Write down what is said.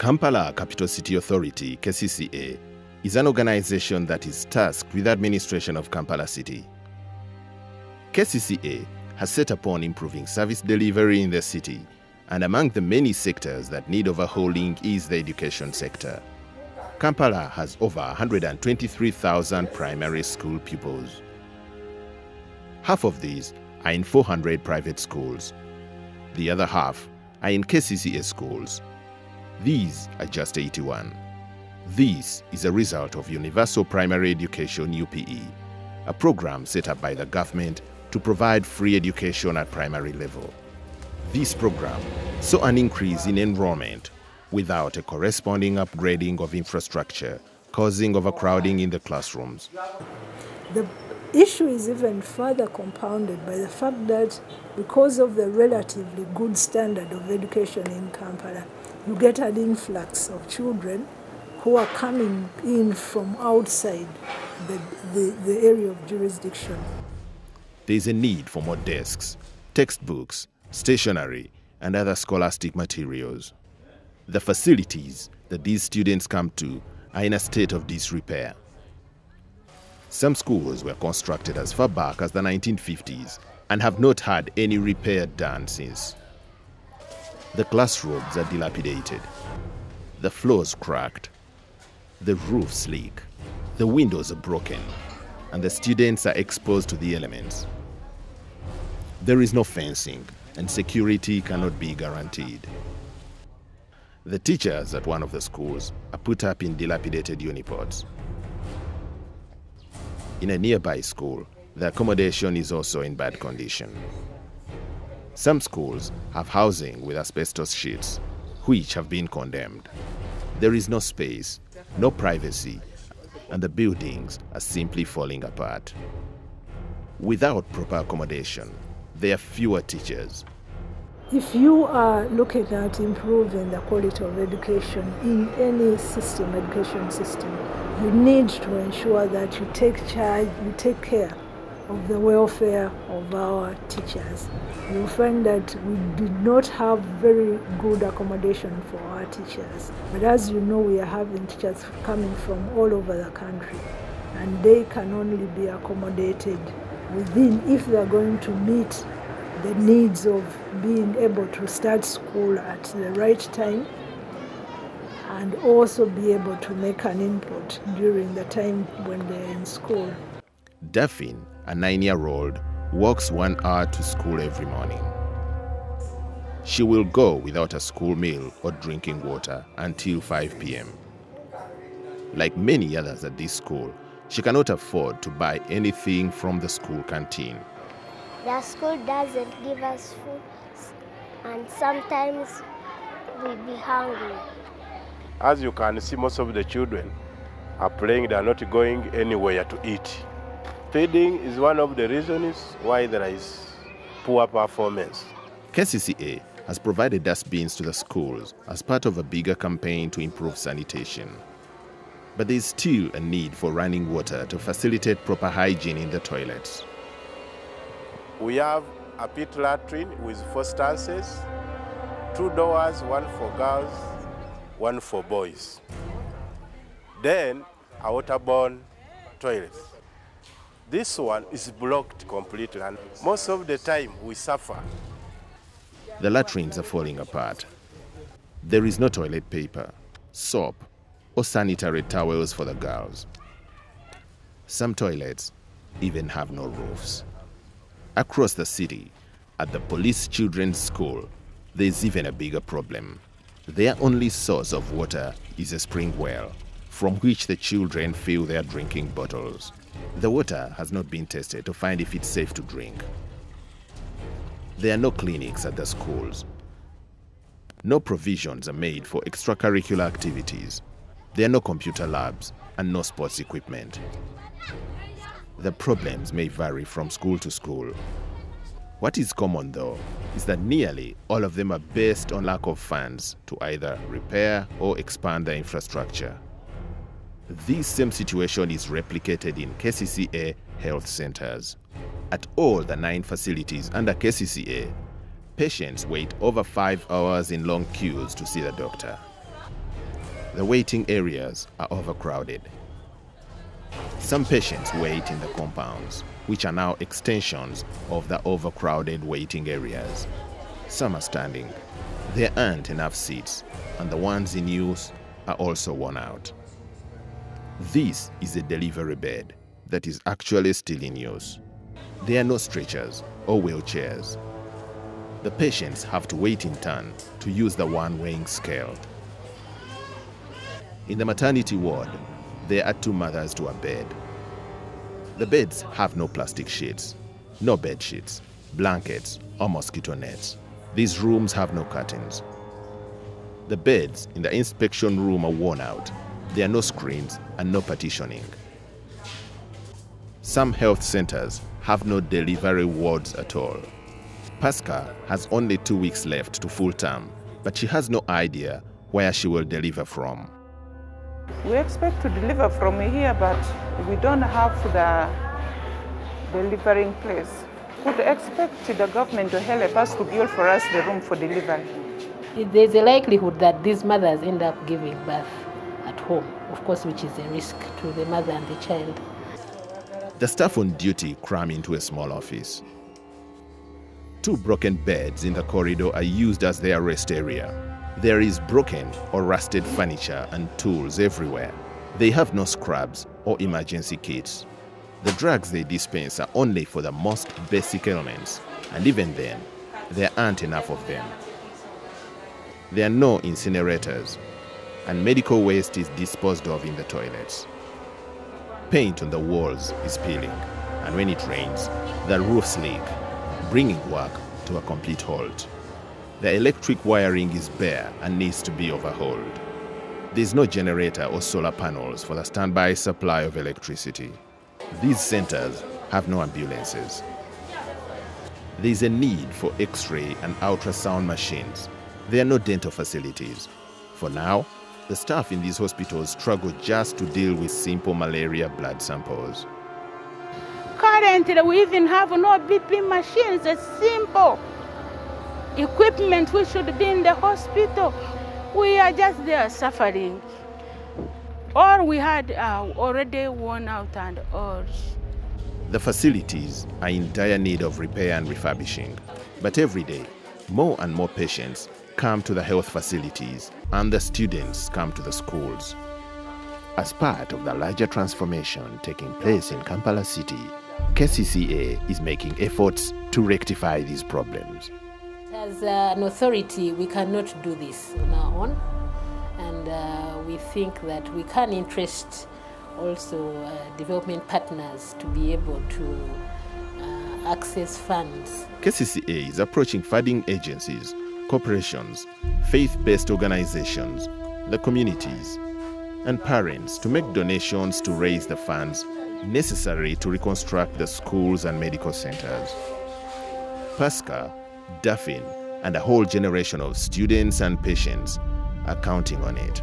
Kampala Capital City Authority, KCCA, is an organization that is tasked with the administration of Kampala City. KCCA has set upon improving service delivery in the city, and among the many sectors that need overhauling is the education sector. Kampala has over 123,000 primary school pupils. Half of these are in 400 private schools. The other half are in KCCA schools. These are just 81. This is a result of Universal Primary Education UPE, a program set up by the government to provide free education at primary level. This program saw an increase in enrollment without a corresponding upgrading of infrastructure, causing overcrowding in the classrooms. The issue is even further compounded by the fact that because of the relatively good standard of education in Kampala, you get an influx of children who are coming in from outside the area of jurisdiction. There is a need for more desks, textbooks, stationery, and other scholastic materials. The facilities that these students come to are in a state of disrepair. Some schools were constructed as far back as the 1950s and have not had any repair done since. The classrooms are dilapidated, the floors cracked, the roofs leak, the windows are broken, and the students are exposed to the elements. There is no fencing, and security cannot be guaranteed. The teachers at one of the schools are put up in dilapidated unipods. In a nearby school, the accommodation is also in bad condition. Some schools have housing with asbestos sheets, which have been condemned. There is no space, no privacy, and the buildings are simply falling apart. Without proper accommodation, there are fewer teachers. If you are looking at improving the quality of education in any system, education system, you need to ensure that you take charge, you take care of the welfare of our teachers. You'll find that we did not have very good accommodation for our teachers. But as you know, we are having teachers coming from all over the country, and they can only be accommodated within, if they are going to meet the needs of being able to start school at the right time and also be able to make an input during the time when they're in school. Daphne, a 9-year-old, walks 1 hour to school every morning. She will go without a school meal or drinking water until 5 p.m. Like many others at this school, she cannot afford to buy anything from the school canteen. The school doesn't give us food, and sometimes we be hungry. As you can see, most of the children are playing, they are not going anywhere to eat. Feeding is one of the reasons why there is poor performance. KCCA has provided dustbins to the schools as part of a bigger campaign to improve sanitation. But there is still a need for running water to facilitate proper hygiene in the toilets. We have a pit latrine with 4 stances, 2 doors, one for girls, one for boys. Then a waterborne toilet. This one is blocked completely, and most of the time we suffer. The latrines are falling apart. There is no toilet paper, soap, or sanitary towels for the girls. Some toilets even have no roofs. Across the city, at the police children's school, there is even a bigger problem. Their only source of water is a spring well, from which the children fill their drinking bottles. The water has not been tested to find if it's safe to drink. There are no clinics at the schools. No provisions are made for extracurricular activities. There are no computer labs and no sports equipment. The problems may vary from school to school. What is common, though, is that nearly all of them are based on lack of funds to either repair or expand their infrastructure. This same situation is replicated in KCCA health centers. At all the 9 facilities under KCCA, patients wait over 5 hours in long queues to see the doctor. The waiting areas are overcrowded. Some patients wait in the compounds, which are now extensions of the overcrowded waiting areas. Some are standing. There aren't enough seats, and the ones in use are also worn out. This is a delivery bed that is actually still in use. There are no stretchers or wheelchairs. The patients have to wait in turn to use the one-weighing scale. In the maternity ward, there are 2 mothers to a bed. The beds have no plastic sheets, no bed sheets, blankets, or mosquito nets. These rooms have no curtains. The beds in the inspection room are worn out. There are no screens and no partitioning. Some health centers have no delivery wards at all. Pascal has only 2 weeks left to full term, but she has no idea where she will deliver from. We expect to deliver from here, but we don't have the delivering place. We could expect the government to help us to build for us the room for delivery. There's a likelihood that these mothers end up giving birth at home, of course, which is a risk to the mother and the child. The staff on duty cram into a small office. 2 broken beds in the corridor are used as their rest area. There is broken or rusted furniture and tools everywhere. They have no scrubs or emergency kits. The drugs they dispense are only for the most basic ailments, and even then, there aren't enough of them. There are no incinerators, and medical waste is disposed of in the toilets. Paint on the walls is peeling, and when it rains, the roofs leak, bringing work to a complete halt. The electric wiring is bare and needs to be overhauled. There's no generator or solar panels for the standby supply of electricity. These centers have no ambulances. There's a need for X-ray and ultrasound machines. There are no dental facilities. For now, the staff in these hospitals struggle just to deal with simple malaria blood samples. Currently, we even have no BP machines, a simple equipment which should be in the hospital. We are just there suffering. All we had already worn out and all. The facilities are in dire need of repair and refurbishing, but every day, more and more patients come to the health facilities and the students come to the schools. As part of the larger transformation taking place in Kampala City, KCCA is making efforts to rectify these problems. As an authority, we cannot do this on our own, and we think that we can interest also development partners to be able to access funds. KCCA is approaching funding agencies, corporations, faith-based organizations, the communities, and parents to make donations to raise the funds necessary to reconstruct the schools and medical centers. Pascal, Daphne, and a whole generation of students and patients are counting on it.